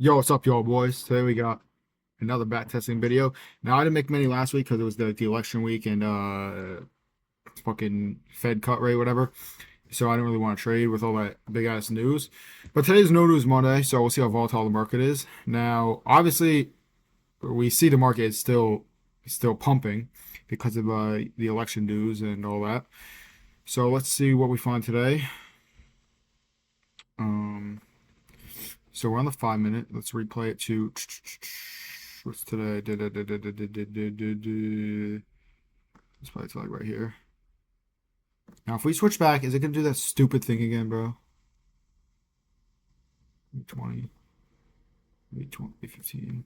Yo, what's up, y'all boys? Today we got another back testing video. Now I didn't make many last week because it was the election week and fucking Fed cut rate, whatever. So I didn't really want to trade with all that big ass news. But today's no news Monday, so we'll see how volatile the market is. Now, obviously, we see the market is still pumping because of the election news and all that. So let's see what we find today. Um, so we're on the 5 minute. Let's replay it to what's today? Let's play it to like right here. Now, if we switch back, is it gonna do that stupid thing again, bro? 20, 20, 15.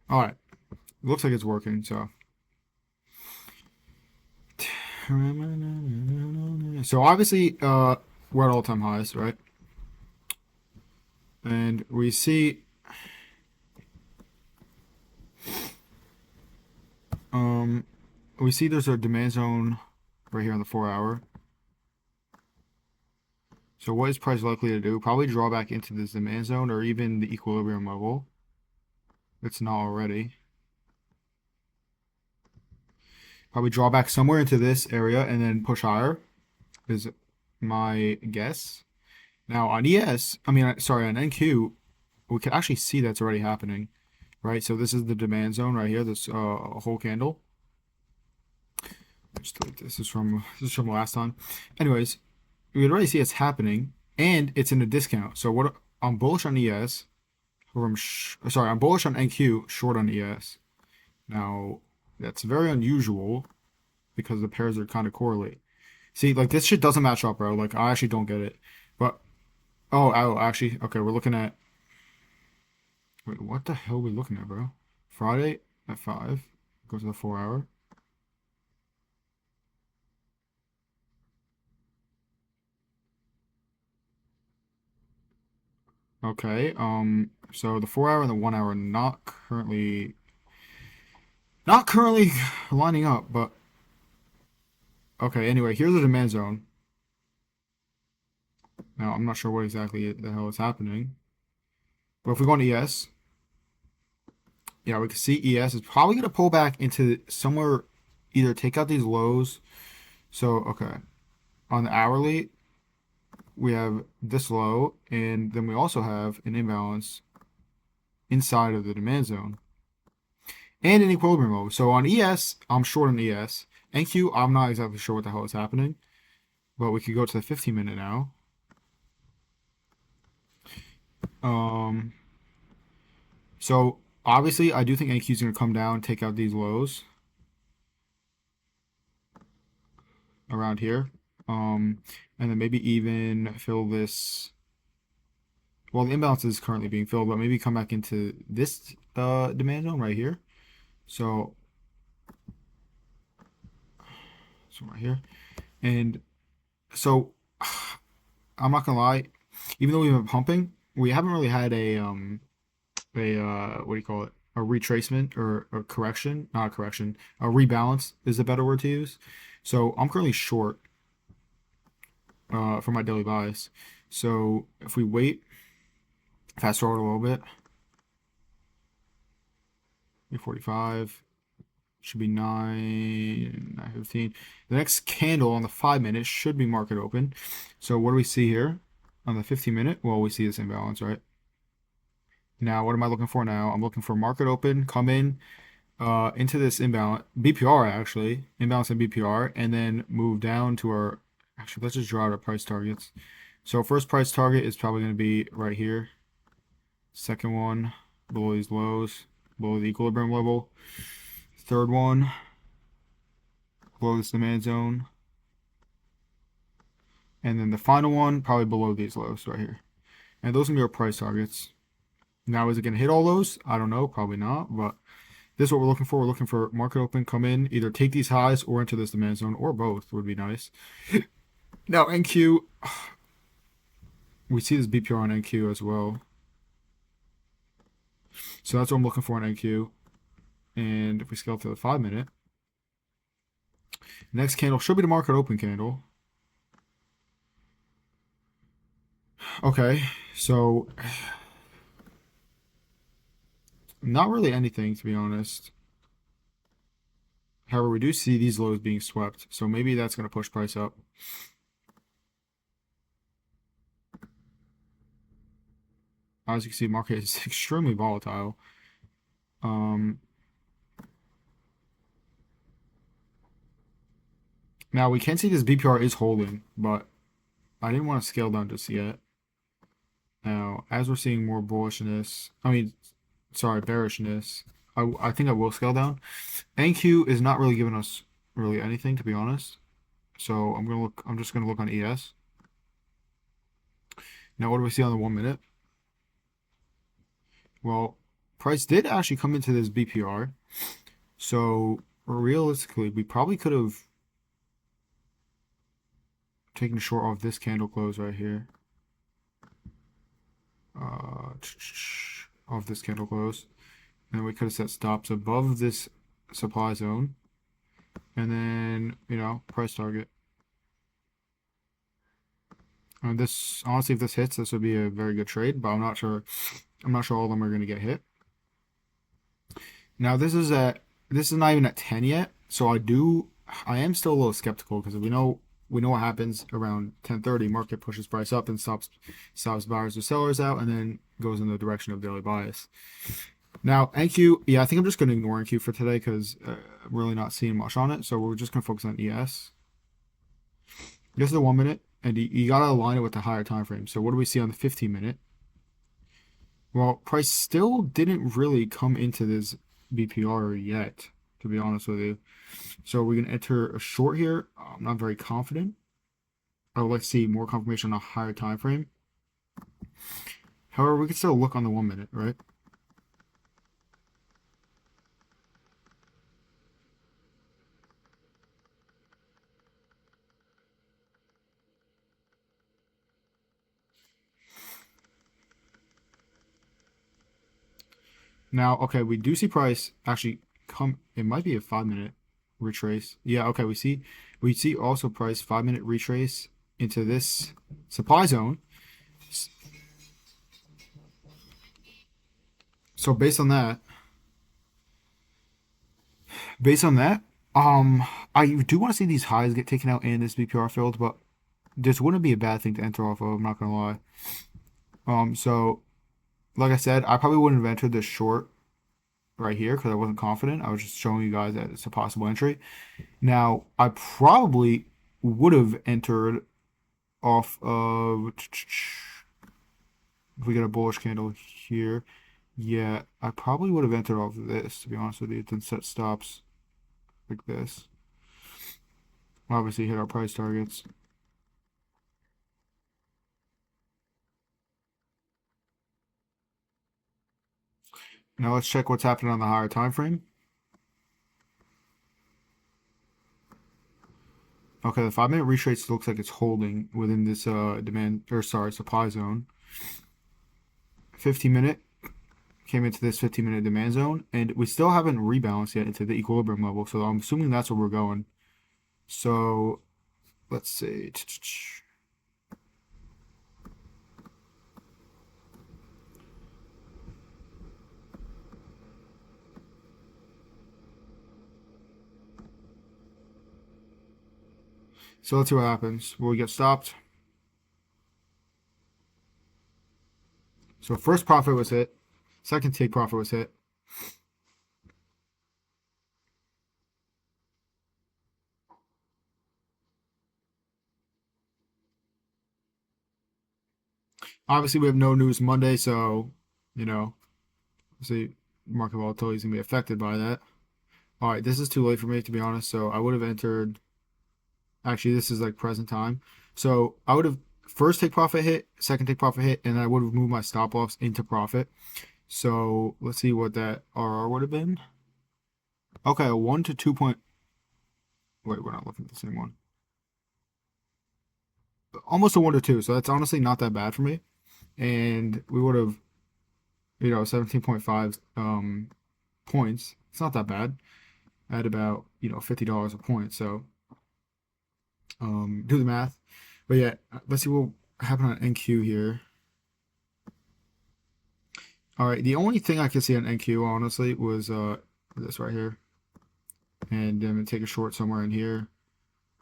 All right, looks like it's working. So obviously, we're at all-time highs, right? And um, we see there's a demand zone right here on the 4 hour. So what is price likely to do? Probably draw back into this demand zone or even the equilibrium level. It's not already. Probably draw back somewhere into this area and then push higher is my guess. Now on sorry, on NQ, we can actually see that's already happening, right? So this is the demand zone right here, this whole candle. Just delete this. This is from last time. Anyways, we can already see it's happening, and it's in a discount. So what I'm bullish on ES, or I'm bullish on NQ, short on ES. Now that's very unusual because the pairs are kind of correlate. See, like this shit doesn't match up, bro. Like I actually don't get it. But actually, okay, we're looking at. Wait, what the hell are we looking at, bro? Friday at 5. Go to the 4 hour. Okay. So the 4 hour and the 1 hour not currently lining up, but okay. Anyway, here's the demand zone. Now I'm not sure what exactly the hell is happening, but if we go on ES, yeah, we can see ES is probably gonna pull back into somewhere, either take out these lows. So okay, on the hourly, we have this low, and then we also have an imbalance inside of the demand zone and an equilibrium low. So on ES, I'm short on ES. NQ, I'm not exactly sure what the hell is happening, but we could go to the 15 minute now. Um, so obviously, I do think NQ is going to come down, take out these lows around here, and then maybe even fill this. Well, the imbalance is currently being filled, but maybe come back into this demand zone right here. So right here, and so I'm not gonna lie, even though we've been pumping, we haven't really had a what do you call it? A retracement or a correction, not a correction, a rebalance is a better word to use. So I'm currently short for my daily buys. So if we wait, fast forward a little bit, 8:45 should be 9:15. The next candle on the 5 minute should be market open. So what do we see here on the 15 minute? Well, we see this imbalance, right? Now, what am I looking for now? I'm looking for market open, come in into this imbalance, BPR actually, imbalance in BPR, and then move down to our, actually, let's just draw out our price targets. So first price target is probably going to be right here. Second one, below these lows, below the equilibrium level. Third one, below this demand zone. And then the final one, probably below these lows right here. And those are going to be our price targets. Now, is it going to hit all those? I don't know, probably not, but this is what we're looking for. We're looking for market open, come in, either take these highs or into this demand zone, or both would be nice. Now, NQ, we see this BPR on NQ as well. So that's what I'm looking for on NQ. And if we scale to the 5 minute, next candle should be the market open candle. Okay, so Not really anything, to be honest. However, we do see these lows being swept, so maybe that's going to push price up. As you can see, market is extremely volatile. Um, Now we can see this BPR is holding, but I didn't want to scale down just yet. Now, as we're seeing more bullishness, sorry, bearishness, I think I will scale down. NQ is not really giving us really anything, to be honest. So I'm just gonna look on ES. Now, what do we see on the 1 minute? Well, price did actually come into this BPR. So realistically, we probably could have taken a short off this candle close right here. Uh, Off this candle close. And we could have set stops above this supply zone. And then, price target. And this, honestly, if this hits, this would be a very good trade, but I'm not sure. I'm not sure all of them are going to get hit. Now, this is not even at 10 yet, so I am still a little skeptical because we know what happens around 10:30. Market pushes price up and stops buyers or sellers out, and then goes in the direction of daily bias. Now, NQ, yeah, I think I'm just going to ignore NQ for today because I'm really not seeing much on it. So we're just going to focus on ES. This is the 1 minute, and you got to align it with the higher time frame. So what do we see on the 15 minute? Well, price still didn't really come into this BPR yet, to be honest with you. So we're going to enter a short here. I'm not very confident. I would like to see more confirmation on a higher time frame. However, we can still look on the 1 minute, right? Now, okay, we do see price actually come. It might be a 5 minute retrace. Yeah, okay, we see also price 5 minute retrace into this supply zone. So based on that, I do want to see these highs get taken out and this BPR filled, but this wouldn't be a bad thing to enter off of. I'm not gonna lie. So like I said, I probably wouldn't have entered this short right here because I wasn't confident. I was just showing you guys that it's a possible entry. Now, I probably would have entered off of if we get a bullish candle here. Yeah, I probably would have entered off of this, to be honest with you. Then set stops like this. Obviously, hit our price targets. Now let's check what's happening on the higher time frame. Okay, the 5 minute retrace looks like it's holding within this supply zone. 15 minute came into this 15 minute demand zone, and we still haven't rebalanced yet into the equilibrium level. So I'm assuming that's where we're going. So let's see. So let's see what happens. Will we get stopped? So first profit was hit. Second take profit was hit. Obviously, we have no news Monday, so see, market volatility is gonna be affected by that. All right, this is too late for me to be honest. So I would have entered. Actually, this is like present time. So I would have first take profit hit, second take profit hit, and I would have moved my stop loss into profit. So let's see what that RR would have been. Okay, a 1 to 2 point. Wait, we're not looking at the same one. Almost a 1 to 2. So that's honestly not that bad for me. And we would have, 17.5 points. It's not that bad at about, $50 a point. So do the math. But yeah, let's see what happened on NQ here. All right, the only thing I could see on NQ honestly was this right here, and then take a short somewhere in here,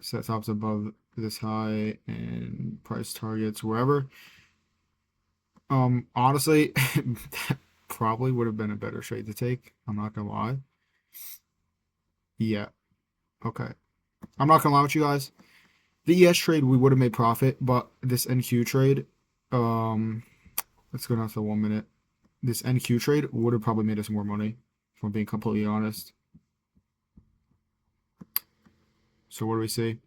set stops above this high, and price targets wherever. Honestly, that probably would have been a better trade to take. I'm not gonna lie. Yeah, okay. I'm not gonna lie with you guys. The ES trade we would have made profit, but this NQ trade, um, let's go down to 1 minute. This NQ trade would have probably made us more money, if I'm being completely honest. So what do we see?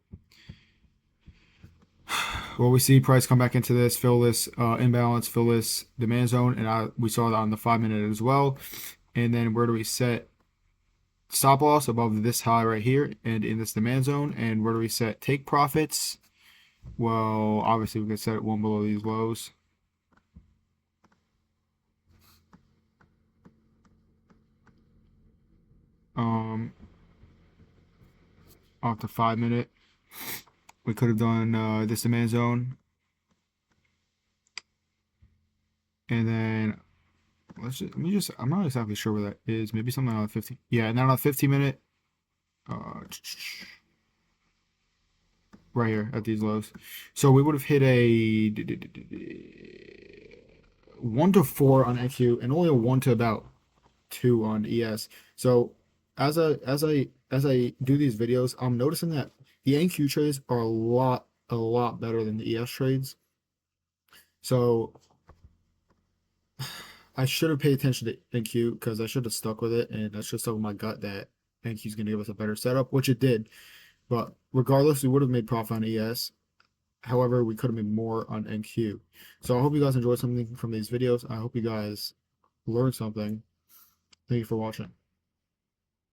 Well, we see price come back into this, fill this imbalance, fill this demand zone, and we saw that on the 5 minute as well. And then where do we set stop loss above this high right here and in this demand zone? And where do we set take profits? Well, obviously we can set it one below these lows. Um, off the 5 minute, we could have done this demand zone, and then let me just. I'm not exactly sure where that is. Maybe something on the 15. Yeah, and then on the 15 minute, uh, right here at these lows. So we would have hit a 1 to 4 on EQ and only a 1 to about 2 on ES. So as I do these videos, I'm noticing that the NQ trades are a lot better than the ES trades. So I should have paid attention to NQ because I should have stuck with it, and I should have stuck with my gut that NQ is going to give us a better setup, which it did. But regardless, we would have made profit on ES. However, we could have made more on NQ. So I hope you guys enjoyed something from these videos. I hope you guys learned something. Thank you for watching.